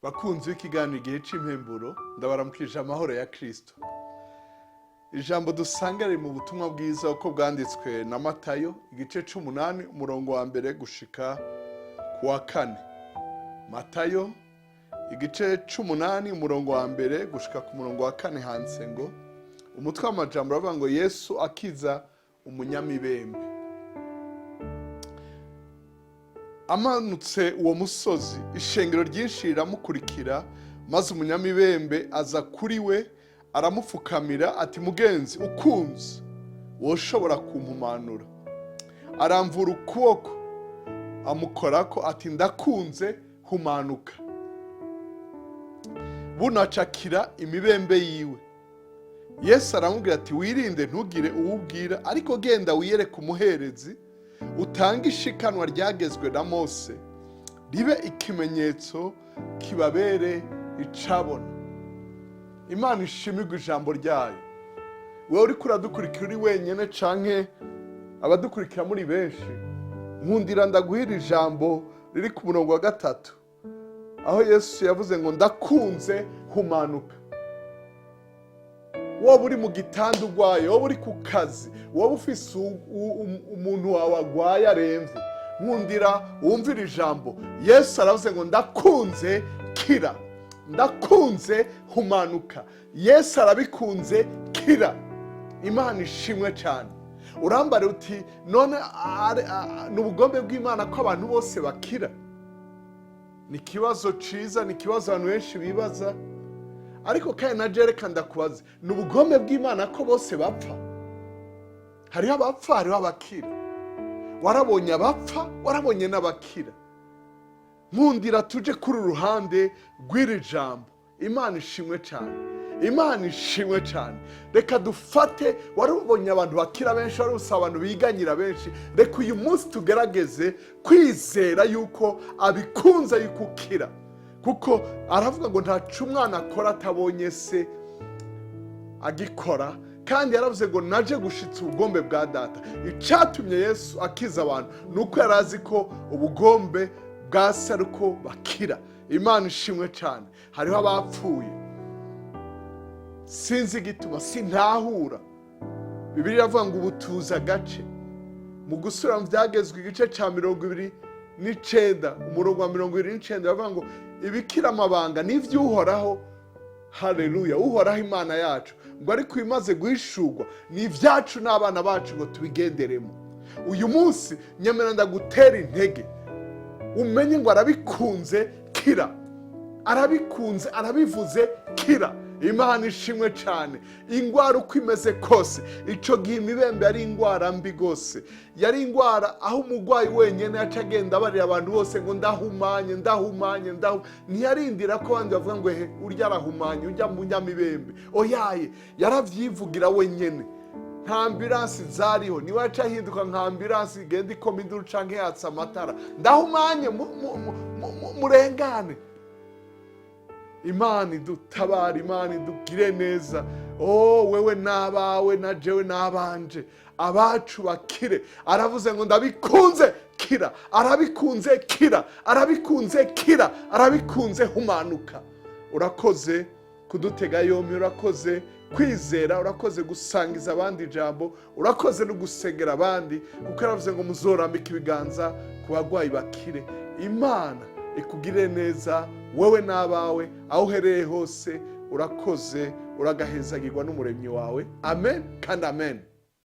bakunzi w'ikiganiro igihe c'impemburo ndabaramukije amahoro ya Kristo. Ijambo dusanga riri mu butumwa bwiza uko bwanditswe na Matayo igice 8 umurongo wa mbere gushika ku wa 4. Matayo igice 8 umurongo wa mbere gushika ku murongo wa 4 handitse ngo umutwe w'amajambo aravuga ngo Yesu akiza umunyamibembe. Amanutse uwo musozi ishengero ryinshi riramukurikira, maze umunyamibembe aza kuri we aramupfukamira ati mugenzi ukunze woshobora kumpumanura. Aramvura ukuboko amukorako ati ndakunze humanuka. Bunacakira imibembe yiwe. Yesu aramubwira ati wirinde ntugire uwubwira, ariko genda wiyereke umuherezi utanga ishikanwa ryagezwe na Mose ribe ikimenyetso kibabere icabona. Imana ishimirwe ijambo ryayo. Wewe uri kuradukurikira uri wenyene canke abadukurikira muri benshi, nkundira ndaguhira ijambo riri ku murongo wa 3 aho Yesu yavuze ngo ndakunze humanuka. Wowe uri mu gitanda urwaye, wowe uri ku kazi, wowe ufise umuntu wawe agwaye aremvye, nkundira wumvira ijambo. Yesu aravuze ngo ndakunze kira, ndakunze humanuka. Yesu arabikunze kira. Imana ishimwe cyane. Urambare uti none n'ubugombe bw'Imana ko abantu bose bakira? Ni kibazo ciza, ni kibazo abantu benshi bibaza. Ariko kandi na jereka ndakubaza, n'ubugombe bw'Imana ko bose bapfa? Hariho abapfa, hariho abakira. Warabonye abapfa, warabonye n'abakira. Nkundira tuje kuri ruhande rw'iri jambo. Imana ishimwe cyane. Imana ishimwe cyane. Reka dufate, warabonye abantu bakira benshi, warabonye abantu biganyira benshi. Reka uyu munsi tugerageze kwizera yuko abikunze yuko ukira. Kuko aravuga ngo ntacu umwana akora atabonye se agikora, kandi yaravuze ngo naje gushitsa ubugombe bwa data. Icatumye Yesu akiza abantu nuko yarazi ko ubugombe bwa se ariko bakira. Imana ishimwe cyane. Hariho abapfuye sinzi gituma sintahura. Bibiliya iravuga ngo ubutuza gace mu gusura mu byagezwe igice ca 29 umurongo wa 29 bavuga ngo ibikira amabanga n'ivyuhoraho. Haleluya. Uhoraho Imana yacu ngo ariko imaze guhishurwa n'ivyacu n'abana bacu ngo tubigenderemo. Uyu munsi nyemera ndagutera intege umenye ngo arabikunze kira, arabikunze arabivuze kira. Imana ishimwe cyane. Ingwara uko imeze kose, ico gihe imibembe yari ingwara mbi gose, yari ingwara aho umugwayi wenyene yacagenda barira abantu bose ngo ndahumanye. Ntiyarindira ko abandi bavuga ngo he urya arahumanye urya mu nyamibembe. Oyaye yaravyivugira wenyene. Nta ambulance zariho, niwe acahinduka nka ambulance igenda ikoma induru canke yatsa amatara, ndahumanye murengane. Imana idutabara, Imana idugire neza. Wewe n'abawe na jewe n'abanje, abacu bakire. Aravuze ngo ndabikunze kira, arabikunze kira, arabikunze kira, arabikunze humanuka. Urakoze kudutega yombi, urakoze kwizera, urakoze gusangiza abandi ijambo, urakoze no gusengera abandi, kuko yaravuze ngo muzorambika ibiganza ku bagwayi bakire. Imana ikugire neza wewe n'abawe aho uhereye hose. Urakoze, uragahezagirwa n'umuremyi wawe. Amen kandi amen.